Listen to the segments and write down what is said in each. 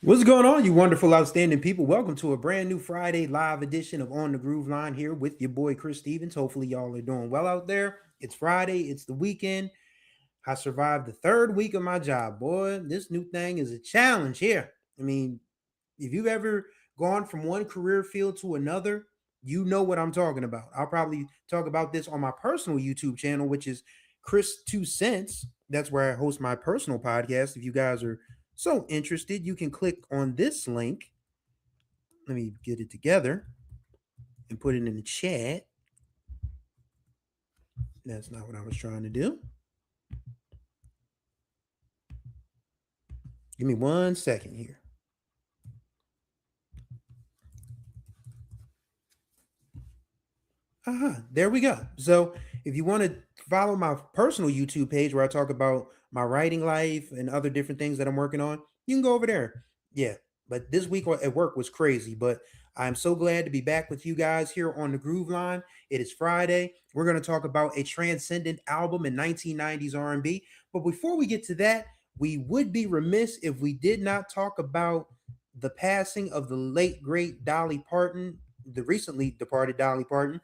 What's going on, you wonderful, outstanding people? Welcome to a brand new Friday live edition of On the Groove Line here with your boy Chris Stevens. Hopefully, y'all are doing well out there. It's Friday, it's the weekend. I survived the third week of my job, boy. This new thing is a challenge here. I mean, if you've ever gone from one career field to another, you know what I'm talking about. I'll probably talk about this on my personal YouTube channel, which is Chris Two Cents. That's where I host my personal podcast. If you guys are so interested, you can click on this link. Let me get it together and put it in the chat. That's not what I was trying to do. Give me 1 second here. There we go. So if you want to follow my personal YouTube page where I talk about my writing life and other different things that I'm working on, you can go over there. Yeah. But this week at work was crazy. But I'm so glad to be back with you guys here on the Groove Line. It is Friday. We're going to talk about a transcendent album in 1990s R&B. But before we get to that, we would be remiss if we did not talk about the passing of the late great Dolly Parton, the recently departed Dolly Parton.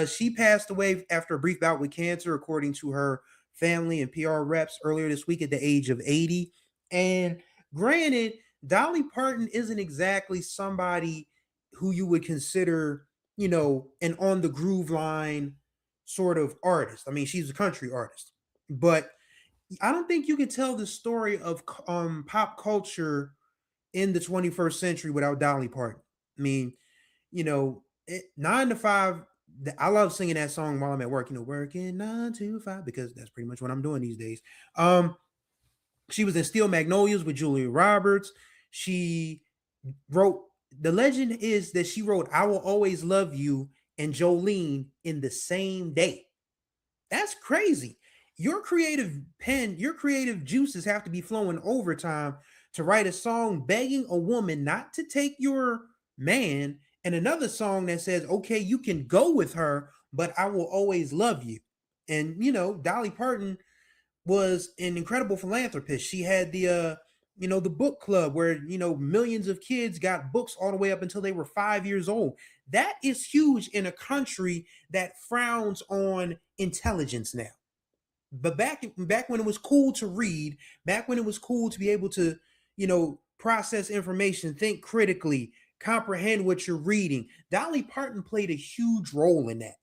She passed away after a brief bout with cancer, according to her family and PR reps earlier this week at the age of 80. And granted, Dolly Parton isn't exactly somebody who you would consider, an on the groove line sort of artist. I mean, she's a country artist, but I don't think you can tell the story of pop culture in the 21st century without Dolly Parton. I mean, 9 to 5. I love singing that song while I'm at work. Working 9 to 5 because that's pretty much what I'm doing these days. She was in Steel Magnolias with Julia Roberts. She wrote. The legend is that she wrote "I Will Always Love You" and Jolene in the same day. That's crazy. Your creative pen, your creative juices have to be flowing overtime to write a song begging a woman not to take your man, and another song that says, okay, you can go with her, but I will always love you. And, Dolly Parton was an incredible philanthropist. She had the book club where, millions of kids got books all the way up until they were 5 years old. That is huge in a country that frowns on intelligence now. But back when it was cool to read, back when it was cool to be able to, process information, think critically, comprehend what you're reading, Dolly Parton played a huge role in that.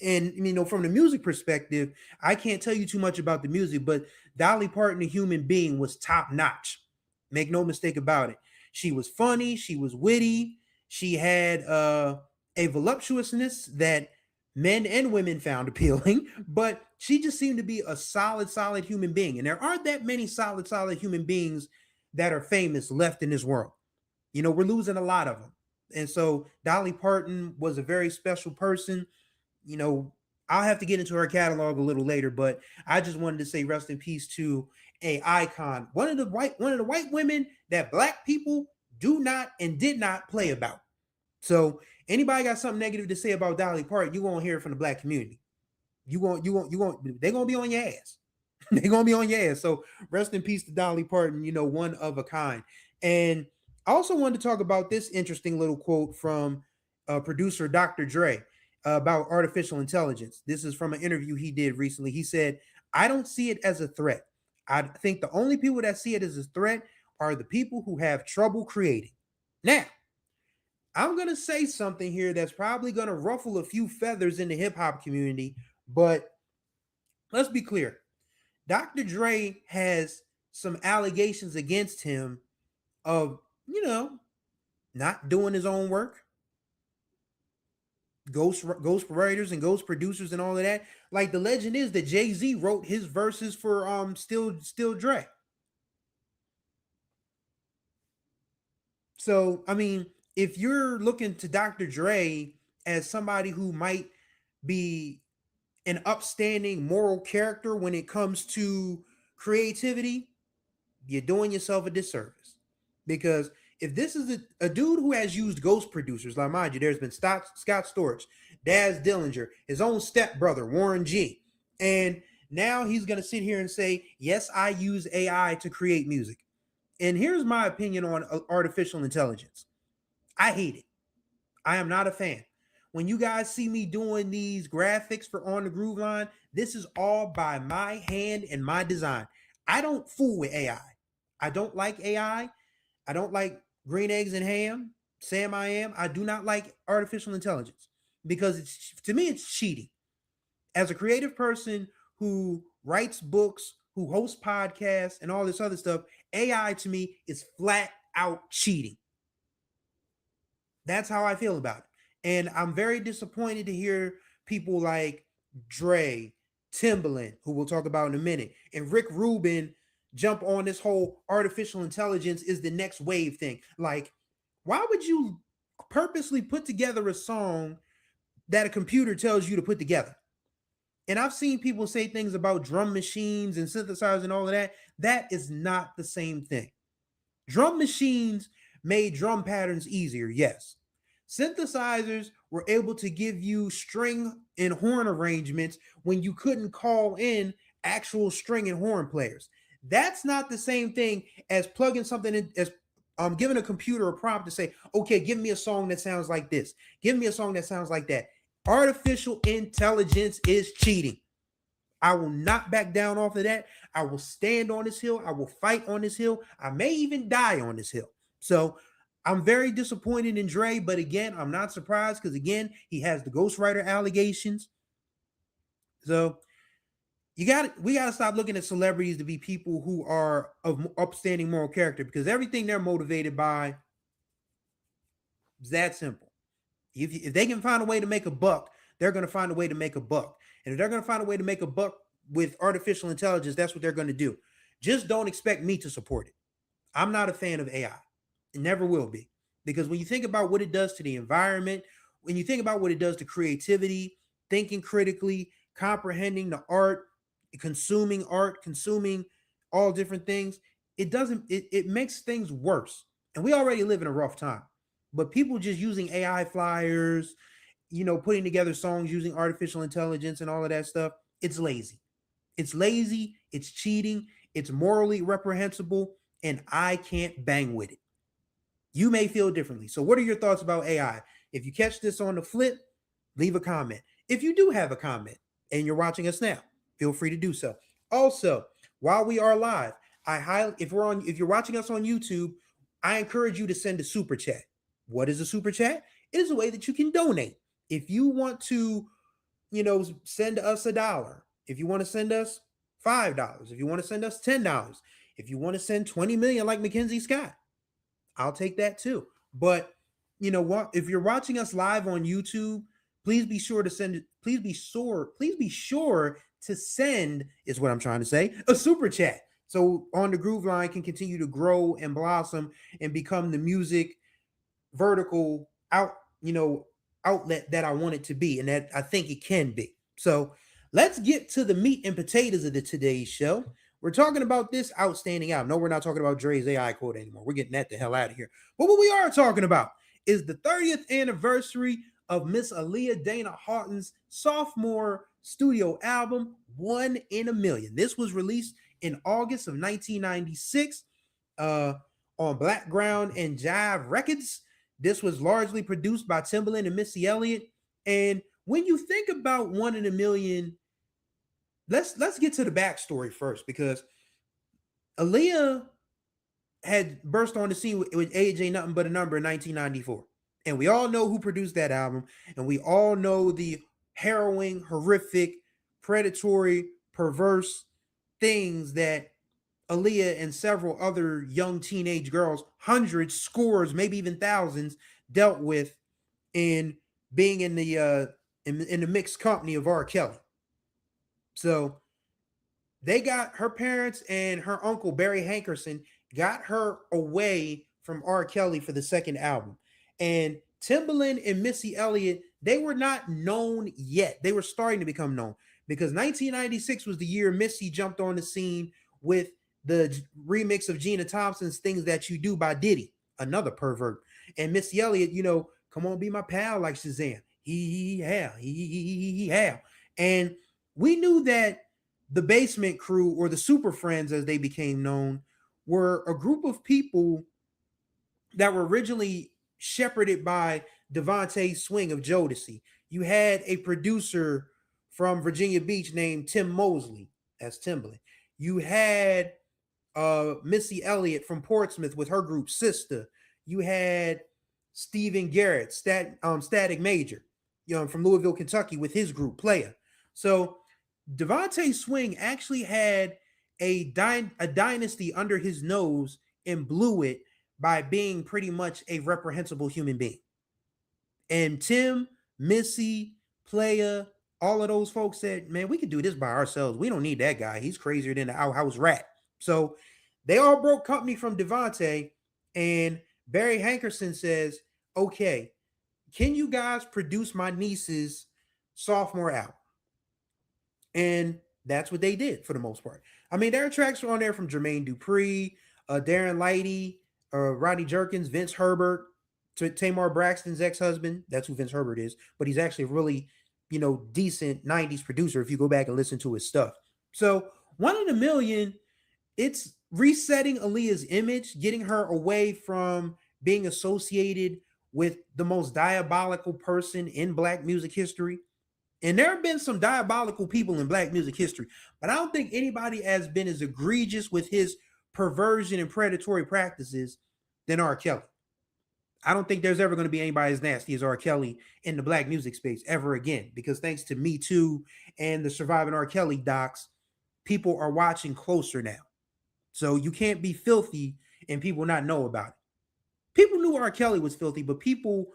And from the music perspective, I can't tell you too much about the music, but Dolly Parton, a human being, was top notch. Make no mistake about it. She was funny, she was witty, she had a voluptuousness that men and women found appealing, but she just seemed to be a solid human being. And there aren't that many solid human beings that are famous left in this world. We're losing a lot of them. And so Dolly Parton was a very special person. I'll have to get into her catalog a little later, but I just wanted to say rest in peace to a icon, one of the white women that black people do not and did not play about. So anybody got something negative to say about Dolly Parton, you won't hear it from the black community. They're gonna be on your ass. They're gonna be on your ass. So rest in peace to Dolly Parton, one of a kind. And I also wanted to talk about this interesting little quote from producer Dr. Dre about artificial intelligence. This is from an interview he did recently. He said, I don't see it as a threat. I think the only people that see it as a threat are the people who have trouble creating. Now, I'm going to say something here that's probably going to ruffle a few feathers in the hip hop community, but let's be clear. Dr. Dre has some allegations against him of, not doing his own work, ghost writers and ghost producers and all of that. Like the legend is that Jay-Z wrote his verses for Still Dre. So, I mean, if you're looking to Dr. Dre as somebody who might be an upstanding moral character when it comes to creativity, you're doing yourself a disservice. Because if this is a dude who has used ghost producers, like mind you, there's been Scott Storch, Daz Dillinger, his own stepbrother, Warren G. And now he's going to sit here and say, yes, I use AI to create music. And here's my opinion on artificial intelligence. I hate it. I am not a fan. When you guys see me doing these graphics for On the Groove Line, this is all by my hand and my design. I don't fool with AI. I don't like AI. I don't like green eggs and ham. Sam I am. I do not like artificial intelligence because it's, to me, it's cheating. As a creative person who writes books, who hosts podcasts and all this other stuff, AI to me is flat out cheating. That's how I feel about it. And I'm very disappointed to hear people like Dre, Timbaland, who we'll talk about in a minute, and Rick Rubin jump on this whole artificial intelligence is the next wave thing. Like, why would you purposely put together a song that a computer tells you to put together? And I've seen people say things about drum machines and synthesizers and all of that. That is not the same thing. Drum machines made drum patterns easier, yes. Synthesizers were able to give you string and horn arrangements when you couldn't call in actual string and horn players. That's not the same thing as plugging something in, as giving a computer a prompt to say, okay, give me a song that sounds like this. Give me a song that sounds like that. Artificial intelligence is cheating. I will not back down off of that. I will stand on this hill. I will fight on this hill. I may even die on this hill. So I'm very disappointed in Dre, but again, I'm not surprised because again, he has the ghostwriter allegations. So we got to stop looking at celebrities to be people who are of upstanding moral character because everything they're motivated by is that simple. If they can find a way to make a buck, they're going to find a way to make a buck. And if they're going to find a way to make a buck with artificial intelligence, that's what they're going to do. Just don't expect me to support it. I'm not a fan of AI. It never will be. Because when you think about what it does to the environment, when you think about what it does to creativity, thinking critically, comprehending the art, consuming all different things, it makes things worse. And we already live in a rough time. But people just using AI flyers, putting together songs using artificial intelligence and all of that stuff, it's lazy. It's lazy, it's cheating, it's morally reprehensible, and I can't bang with it. You may feel differently. So, what are your thoughts about AI? If you catch this on the flip, leave a comment. If you do have a comment and you're watching us now, feel free to do so. Also, while we are live, if you're watching us on YouTube, I encourage you to send a super chat. What is a super chat? It is a way that you can donate. If you want to, send us $1, if you want to send us $5, if you want to send us $10, if you want to send 20 million like Mackenzie Scott, I'll take that too. But you know what? If you're watching us live on YouTube, please be sure to send. Please be sure to send, is what I'm trying to say, a super chat. So On the Groove Line can continue to grow and blossom and become the music vertical outlet that I want it to be and that I think it can be. So let's get to the meat and potatoes of today's show. We're talking about this outstanding album. No, we're not talking about Dre's AI quote anymore. We're getting that the hell out of here. But what we are talking about is the 30th anniversary of Miss Aaliyah Dana Houghton's sophomore studio album, One in a Million. This was released in August of 1996 on Blackground and Jive Records. This was largely produced by Timbaland and Missy Elliott. And when you think about One in a Million, let's get to the backstory first, because Aaliyah had burst on the scene with Age Ain't Nothing But a Number in 1994. And we all know who produced that album. And we all know the harrowing, horrific, predatory, perverse things that Aaliyah and several other young teenage girls, hundreds, scores, maybe even thousands, dealt with in being in the mixed company of R. Kelly. So they got her parents and her uncle Barry Hankerson got her away from R. Kelly for the second album. And Timbaland and Missy Elliott, they were not known yet. They were starting to become known because 1996 was the year Missy jumped on the scene with the remix of Gina Thompson's Things That You Do by Diddy, another pervert. And Missy Elliott, come on, be my pal like Shazam. He have. And we knew that the Basement Crew, or the Super Friends as they became known, were a group of people that were originally shepherded by Devontae Swing of Jodeci. You had a producer from Virginia Beach named Tim Mosley, that's Timbaland. You had Missy Elliott from Portsmouth with her group Sister. You had Stephen Garrett, Static Major, from Louisville, Kentucky, with his group Player. So Devontae Swing actually had a dynasty under his nose and blew it by being pretty much a reprehensible human being. And Tim, Missy, Playa, all of those folks said, man, we could do this by ourselves. We don't need that guy. He's crazier than the outhouse rat. So they all broke company from Devontae, and Barry Hankerson says, okay, can you guys produce my niece's sophomore album? And that's what they did for the most part. I mean, there are tracks on there from Jermaine Dupri, Darren Lighty, Rodney Jerkins, Vince Herbert, Tamar Braxton's ex-husband. That's who Vince Herbert is, but he's actually a really, decent 90s producer if you go back and listen to his stuff. So 1 in a Million, it's resetting Aaliyah's image, getting her away from being associated with the most diabolical person in Black music history. And there have been some diabolical people in Black music history, but I don't think anybody has been as egregious with his perversion and predatory practices than R. Kelly. I don't think there's ever going to be anybody as nasty as R. Kelly in the Black music space ever again, because thanks to Me Too and the Surviving R. Kelly docs, people are watching closer now. So you can't be filthy and people not know about it. People knew R. Kelly was filthy, but people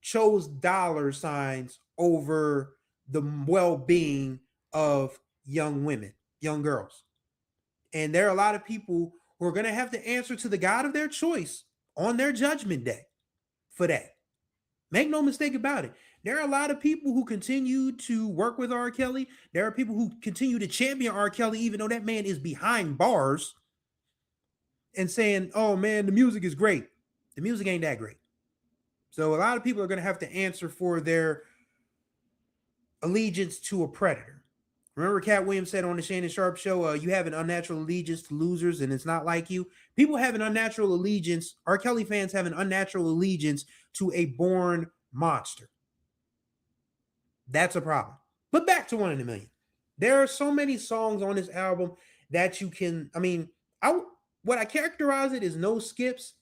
chose dollar signs over the well-being of young women, young girls. And there are a lot of people who are going to have to answer to the God of their choice on their judgment day for that. Make no mistake about it. There are a lot of people who continue to work with R. Kelly. There are people who continue to champion R. Kelly, even though that man is behind bars, and saying, oh man, the music is great. The music ain't that great. So a lot of people are going to have to answer for their allegiance to a predator. Remember Cat Williams said on the Shannon Sharp show, you have an unnatural allegiance to losers and it's not like you. People have an unnatural allegiance. R. Kelly fans have an unnatural allegiance to a born monster. That's a problem. But back to 1 in a Million. There are so many songs on this album that you can, what I characterize it is no skips.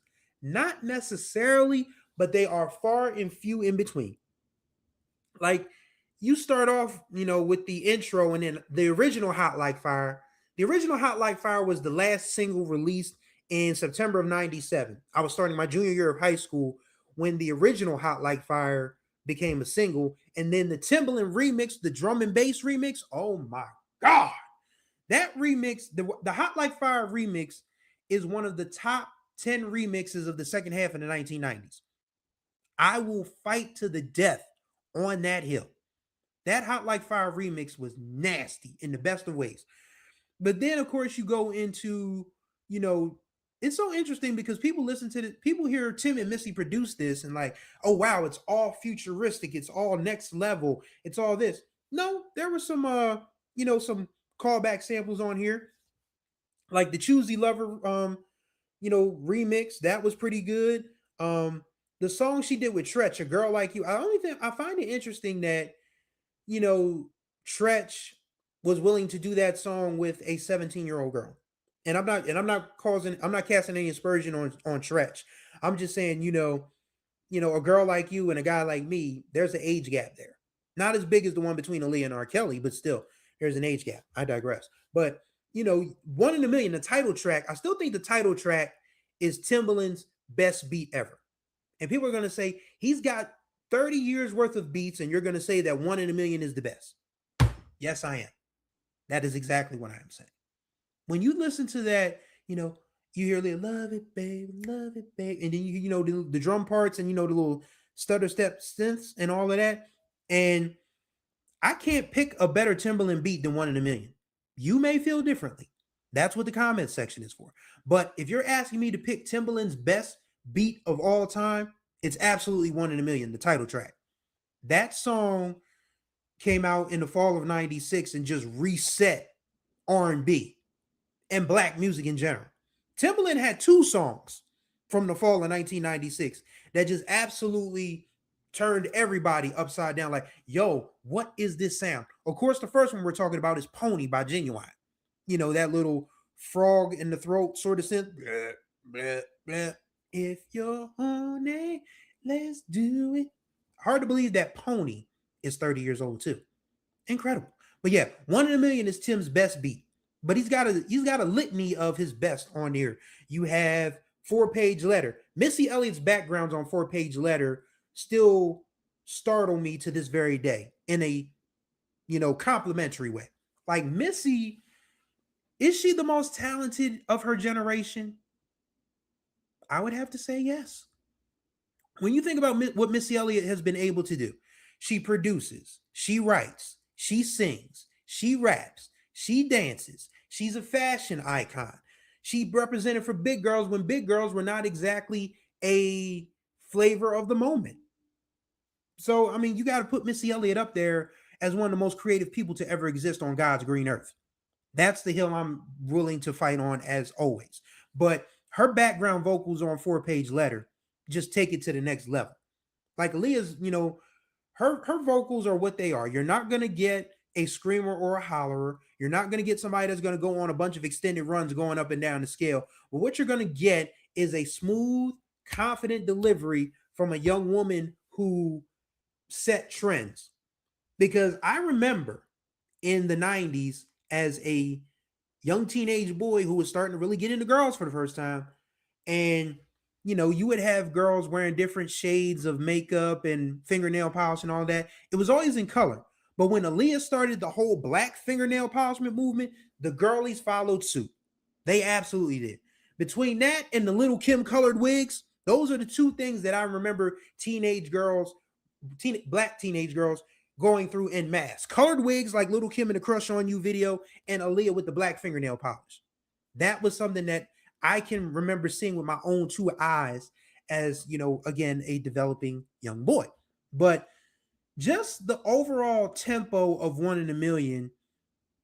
Not necessarily, but they are far and few in between. Like, you start off, with the intro, and then the original Hot Like Fire. The original Hot Like Fire was the last single released in September of 97. I was starting my junior year of high school when the original Hot Like Fire became a single. And then the Timbaland remix, the drum and bass remix, oh my God. That remix, the Hot Like Fire remix, is one of the top 10 remixes of the second half of the 1990s. I will fight to the death on that hill. That Hot Like Fire remix was nasty in the best of ways. But then, of course, you go into, it's so interesting because people listen to it, people hear Tim and Missy produce this and like, oh, wow, it's all futuristic. It's all next level. It's all this. No, there were some, some callback samples on here. Like the Choosy Lover, remix. That was pretty good. The song she did with Tretch, A Girl Like You. I find it interesting that, Tretch was willing to do that song with a 17-year-old girl. And I'm not casting any aspersion on Tretch. I'm just saying, a girl like you and a guy like me, there's an age gap there. Not as big as the one between Aaliyah and R. Kelly, but still, there's an age gap. I digress. But 1 in a Million, the title track, I still think the title track is Timbaland's best beat ever. And people are going to say he's got 30 years worth of beats, and you're going to say that 1 in a Million is the best. Yes, I am. That is exactly what I am saying. When you listen to that, you hear love it, baby, and then you the drum parts and the little stutter step synths and all of that. And I can't pick a better Timbaland beat than 1 in a Million. You may feel differently. That's what the comment section is for. But if you're asking me to pick Timbaland's best beat of all time, it's absolutely 1 in a Million, the title track. That song came out in the fall of 96 and just reset R&B and Black music in general. Timbaland had two songs from the fall of 1996 that just absolutely turned everybody upside down. Like, yo, what is this sound? Of course, the first one we're talking about is Pony by Genuine. You know, that little frog in the throat sort of synth. Blah, blah, blah. If you're horny, let's do it. Hard to believe that Pony is 30 years old too. Incredible. But yeah, 1 in a Million is Tim's best beat. But he's got a litany of his best on here. You have 4 Page Letter. Missy Elliott's backgrounds on 4 Page Letter still startle me to this very day in a complimentary way. Like Missy, is she the most talented of her generation? I would have to say yes. When you think about what Missy Elliott has been able to do, she produces, she writes, she sings, she raps, she dances. She's a fashion icon. She represented for big girls when big girls were not exactly a flavor of the moment. So, I mean, you got to put Missy Elliott up there as one of the most creative people to ever exist on God's green earth. That's the hill I'm willing to fight on as always. But her background vocals on 4 Page Letter just take it to the next level. Like Aaliyah's, her vocals are what they are. You're not gonna get a screamer or a hollerer. You're not gonna get somebody that's gonna go on a bunch of extended runs going up and down the scale. But what you're gonna get is a smooth, confident delivery from a young woman who set trends. Because I remember in the 90s as a young teenage boy who was starting to really get into girls for the first time. And, you would have girls wearing different shades of makeup and fingernail polish and all that. It was always in color. But when Aaliyah started the whole black fingernail polishment movement, the girlies followed suit. They absolutely did. Between that and the Little Kim colored wigs, those are the two things that I remember black teenage girls going through en masse. Colored wigs like Little Kim in the Crush on You video, and Aaliyah with the black fingernail polish. That was something that I can remember seeing with my own two eyes as, again, a developing young boy. But just the overall tempo of 1 in a Million,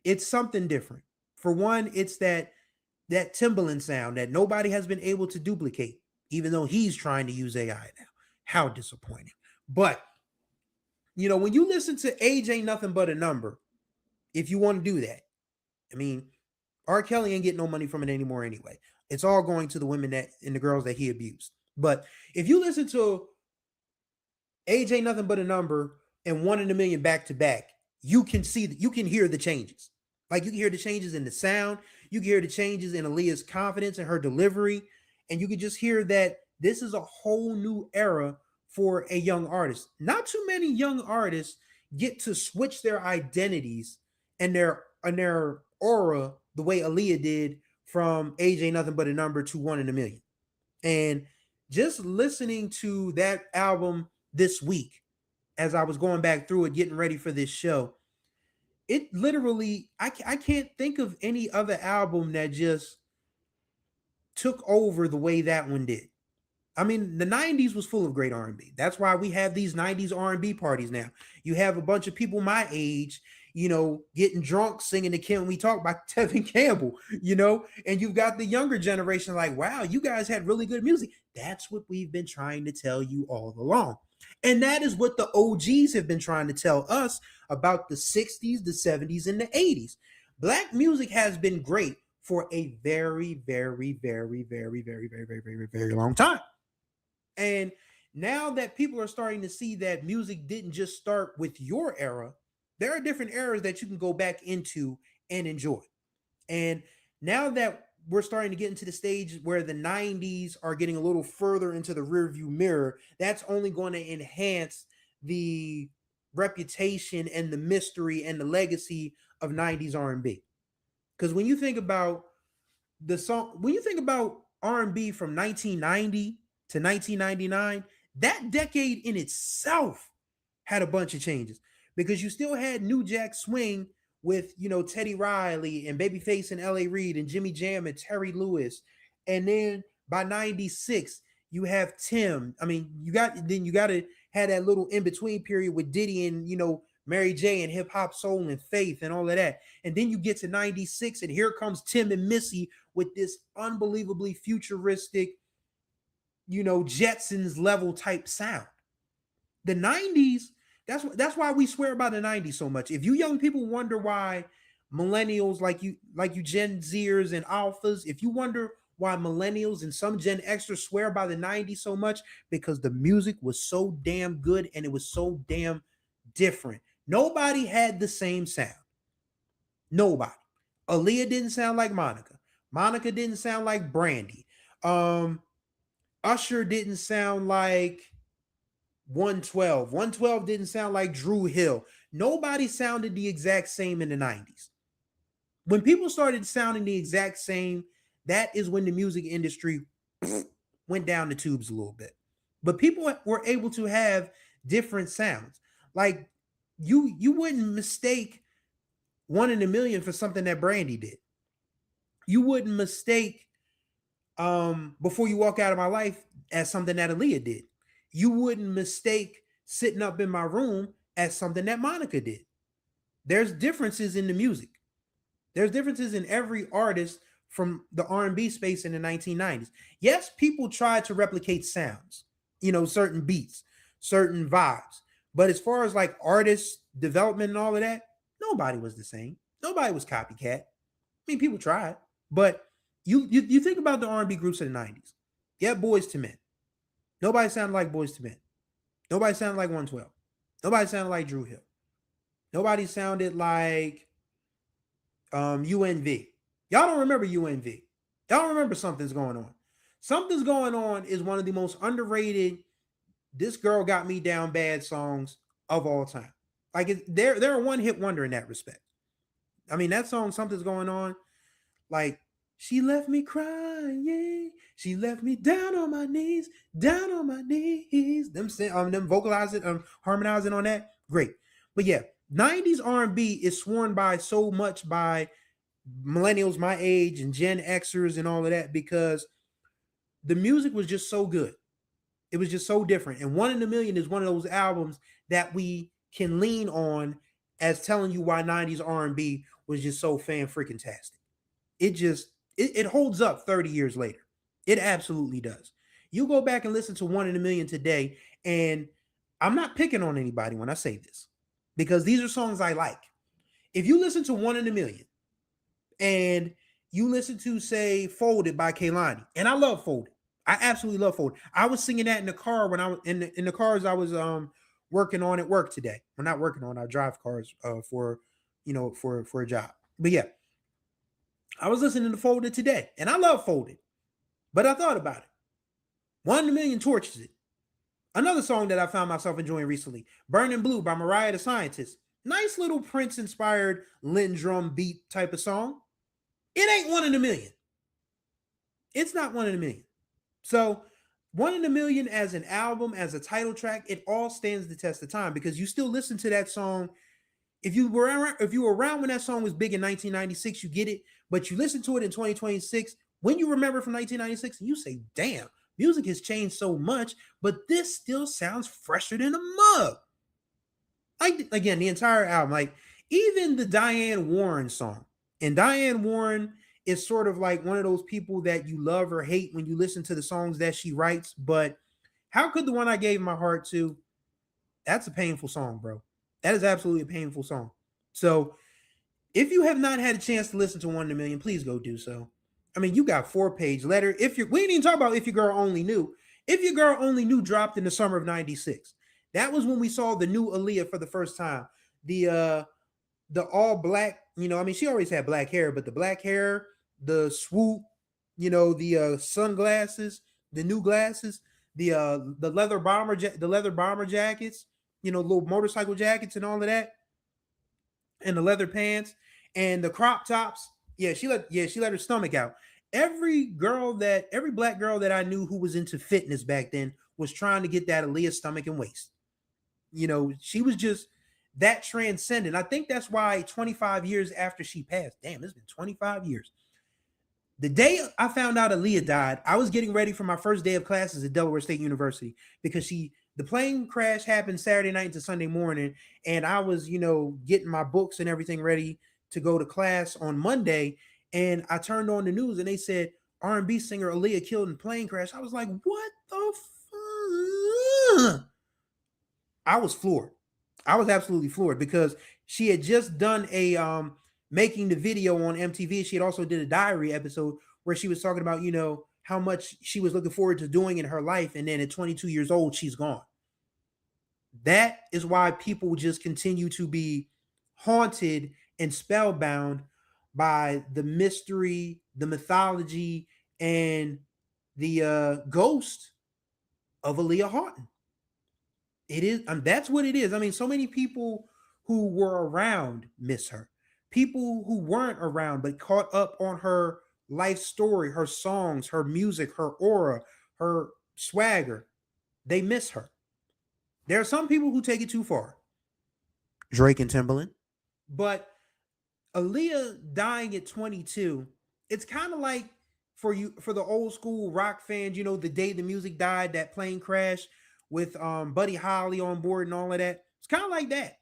it's something different. For one, it's that Timbaland sound that nobody has been able to duplicate, even though he's trying to use AI now. How disappointing. But when you listen to Age Ain't Nothing But a Number, if you want to do that, I mean, R. Kelly ain't getting no money from it anymore anyway. It's all going to the women and the girls that he abused. But if you listen to Age Ain't Nothing But a Number and 1 in a Million back to back, you can hear the changes. Like you can hear the changes in the sound, you can hear the changes in Aaliyah's confidence and her delivery, and you can just hear that this is a whole new era for a young artist. Not too many young artists get to switch their identities and their aura the way Aaliyah did from Age Ain't Nothing But a Number to 1 in a Million. And just listening to that album this week, as I was going back through it, getting ready for this show, it literally, I can't think of any other album that just took over the way that one did. I mean, the 90s was full of great R&B. That's why we have these 90s R&B parties now. You have a bunch of people my age, getting drunk singing the Can We Talk by Tevin Campbell, and you've got the younger generation like, wow, you guys had really good music. That's what we've been trying to tell you all along. And that is what the OGs have been trying to tell us about the 60s, the 70s, and the 80s. Black music has been great for a very, very, very, very, very, very, very, very, very long time. And now that people are starting to see that music didn't just start with your era, there are different eras that you can go back into and enjoy. And now that we're starting to get into the stage where the 90s are getting a little further into the rearview mirror, that's only going to enhance the reputation and the mystery and the legacy of 90s R&B. Because when you think about R&B from 1990 to 1999, that decade in itself had a bunch of changes because you still had New Jack Swing with, Teddy Riley and Babyface and L.A. Reid and Jimmy Jam and Terry Lewis. And then by 96, you have Tim. I mean, you got to have that little in-between period with Diddy and, Mary J and hip hop soul and faith and all of that. And then you get to 96 and here comes Tim and Missy with this unbelievably futuristic, Jetsons level type sound. The 90s, that's why we swear by the 90s so much. If you young people wonder why millennials like you Gen Zers and alphas, if you wonder why millennials and some Gen Xers swear by the 90s so much, because the music was so damn good and it was so damn different. Nobody had the same sound. Nobody. Aaliyah didn't sound like Monica. Monica didn't sound like Brandy. Usher didn't sound like 112. 112 didn't sound like Drew Hill. Nobody sounded the exact same in the 90s. When people started sounding the exact same, that is when the music industry went down the tubes a little bit. But people were able to have different sounds. Like you wouldn't mistake One in a Million for something that Brandy did. You wouldn't mistake Before You Walk Out of My Life as something that Aaliyah did. You wouldn't mistake Sitting Up in My Room as something that Monica did. There's differences in the music. There's differences in every artist from the R&B space in the 1990s. Yes, people tried to replicate sounds, certain beats, certain vibes. But as far as like artist development and all of that, nobody was the same. Nobody was copycat. I mean, people tried, but you think about the R&B groups in the 90s. Yeah, Boys to Men. Nobody sounded like Boys to Men. Nobody sounded like 112. Nobody sounded like Drew Hill. Nobody sounded like UNV. Y'all don't remember UNV. Y'all don't remember Something's Going On. Something's Going On is one of the most underrated This Girl Got Me Down Bad songs of all time. Like they're a one-hit wonder in that respect. I mean, that song, Something's Going On, like, she left me crying. She left me down on my knees, down on my knees. Them vocalizing, harmonizing on that, great. But yeah, 90s R&B is sworn by so much by millennials my age and Gen Xers and all of that because the music was just so good. It was just so different. And One in a Million is one of those albums that we can lean on as telling you why 90s R&B was just so fan-freaking-tastic. It holds up 30 years later. It absolutely does. You go back and listen to One in a Million today, and I'm not picking on anybody when I say this, because these are songs I like. If you listen to One in a Million and you listen to, say, Folded by Kehlani, and I love Folded. I absolutely love Folded. I was singing that in the car when I was in the cars I was working on at work today. We're not working on, I drive cars for a job. But yeah, I was listening to Folded today, and I love Folded. But I thought about it. One in a Million torches it. Another song that I found myself enjoying recently, Burning Blue by Mariah the Scientist. Nice little Prince-inspired Lindrum beat type of song. It ain't One in a Million. It's not One in a Million. So One in a Million as an album, as a title track, it all stands the test of time because you still listen to that song. If you were around when that song was big in 1996, you get it. But you listen to it in 2026, when you remember from 1996, and you say, damn, music has changed so much, but this still sounds fresher than a mug. Like, again, the entire album, like even the Diane Warren song. And Diane Warren is sort of like one of those people that you love or hate when you listen to the songs that she writes. But How Could the One I Gave My Heart To, that's a painful song, bro. That is absolutely a painful song. So if you have not had a chance to listen to One in a Million, please go do so. I mean, you got 4-page letter. We didn't even talk about If Your Girl Only Knew. If Your Girl Only Knew dropped in the summer of 96. That was when we saw the new Aaliyah for the first time. The all black, I mean, she always had black hair, but the black hair, the swoop, the sunglasses, the new glasses, the leather bomber jackets, little motorcycle jackets and all of that, and the leather pants and the crop tops. She let her stomach out. Every black girl that I knew who was into fitness back then was trying to get that Aaliyah stomach and waist. She was just that transcendent. I think that's why 25 years after she passed, damn, it's been 25 years. The day I found out Aaliyah died, I was getting ready for my first day of classes at Delaware State University because she The plane crash happened Saturday night to Sunday morning, and I was, getting my books and everything ready to go to class on Monday, and I turned on the news and they said R&B singer Aaliyah killed in plane crash. I was like, what the fuck? I was floored. I was absolutely floored because she had just done a making the video on MTV. She had also did a diary episode where she was talking about, how much she was looking forward to doing in her life, and then at 22 years old, she's gone. That is why people just continue to be haunted and spellbound by the mystery, the mythology, and the ghost of Aaliyah Houghton. It is, that's what it is. I mean, so many people who were around miss her. People who weren't around but caught up on her life story, her songs, her music, her aura, her swagger, they miss her. There are some people who take it too far. Drake and Timbaland. But Aaliyah dying at 22, it's kind of like for the old school rock fans, the day the music died, that plane crash with Buddy Holly on board and all of that. It's kind of like that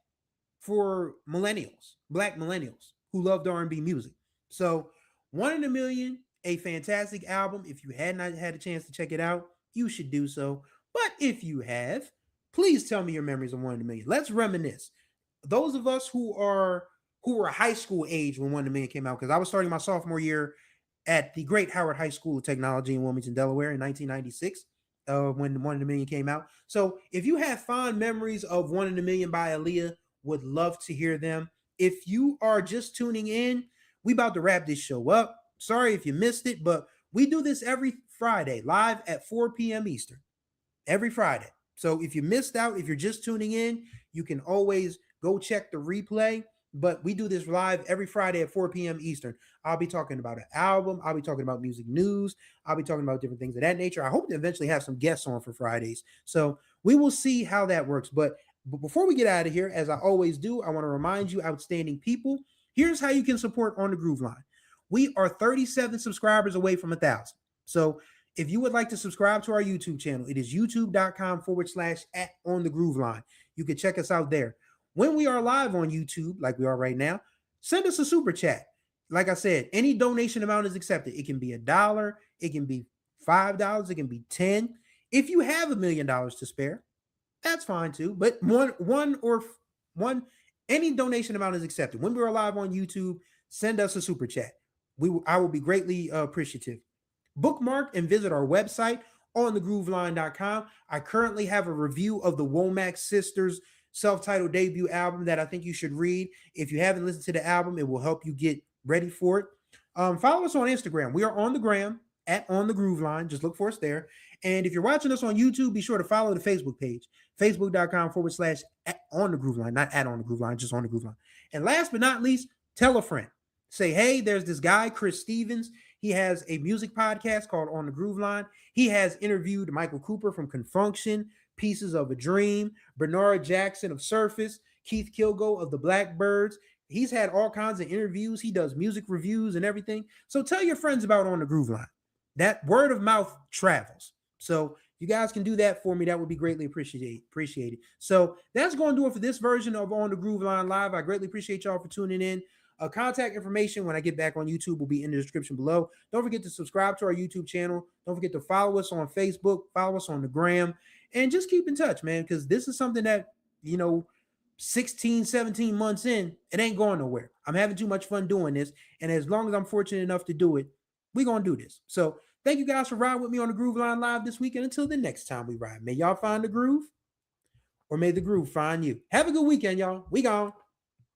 for millennials, black millennials who loved R&B music. So, One in a Million, a fantastic album. If you had not had a chance to check it out, you should do so. But if you have, please tell me your memories of One in a Million. Let's reminisce. Those of us who were high school age when One in a Million came out, because I was starting my sophomore year at the Great Howard High School of Technology in Wilmington, Delaware in 1996. When One in a Million came out. So if you have fond memories of One in a Million by Aaliyah, would love to hear them. If you are just tuning in, we about to wrap this show up. Sorry if you missed it, but we do this every Friday, live at 4 p.m. Eastern. Every Friday. So if you missed out, if you're just tuning in, you can always go check the replay. But we do this live every Friday at 4 p.m. Eastern. I'll be talking about an album. I'll be talking about music news. I'll be talking about different things of that nature. I hope to eventually have some guests on for Fridays. So we will see how that works. But before we get out of here, as I always do, I want to remind you, outstanding people, here's how you can support On the Groove Line. We are 37 subscribers away from 1,000. So if you would like to subscribe to our YouTube channel, it is youtube.com/@OnTheGrooveLine. You can check us out there. When we are live on YouTube, like we are right now, send us a super chat. Like I said, any donation amount is accepted. It can be $1, it can be $5, it can be 10. If you have $1 million to spare, that's fine too. But any donation amount is accepted. When we are live on YouTube, send us a super chat. I will be greatly appreciative. Bookmark and visit our website onthegrooveline.com. I currently have a review of the Womack Sisters self-titled debut album that I think you should read. If you haven't listened to the album, it will help you get ready for it. Follow us on Instagram. We are on the gram at On The Groove Line. Just look for us there. And if you're watching us on YouTube, be sure to follow the Facebook page, facebook.com/On The Groove Line, not at On The Groove Line, just On The Groove Line. And last but not least, tell a friend. Say, hey, there's this guy, Chris Stevens. He has a music podcast called On The Groove Line. He has interviewed Michael Cooper from Confunction, Pieces of a Dream, Bernard Jackson of Surface, Keith Kilgo of the Blackbirds. He's had all kinds of interviews. He does music reviews and everything. So tell your friends about On The Groove Line. That word of mouth travels. So you guys can do that for me. That would be greatly appreciated. So that's going to do it for this version of On The Groove Line Live. I greatly appreciate y'all for tuning in. Contact information when I get back on YouTube will be in the description below. Don't forget to subscribe to our YouTube channel. Don't forget to follow us on Facebook, follow us on the gram, and just keep in touch, man, because this is something that, 16, 17 months in, it ain't going nowhere. I'm having too much fun doing this, and as long as I'm fortunate enough to do it, we're going to do this. So thank you guys for riding with me on the Groove Line Live this week, and until the next time we ride, may y'all find the groove, or may the groove find you. Have a good weekend, y'all. We gone.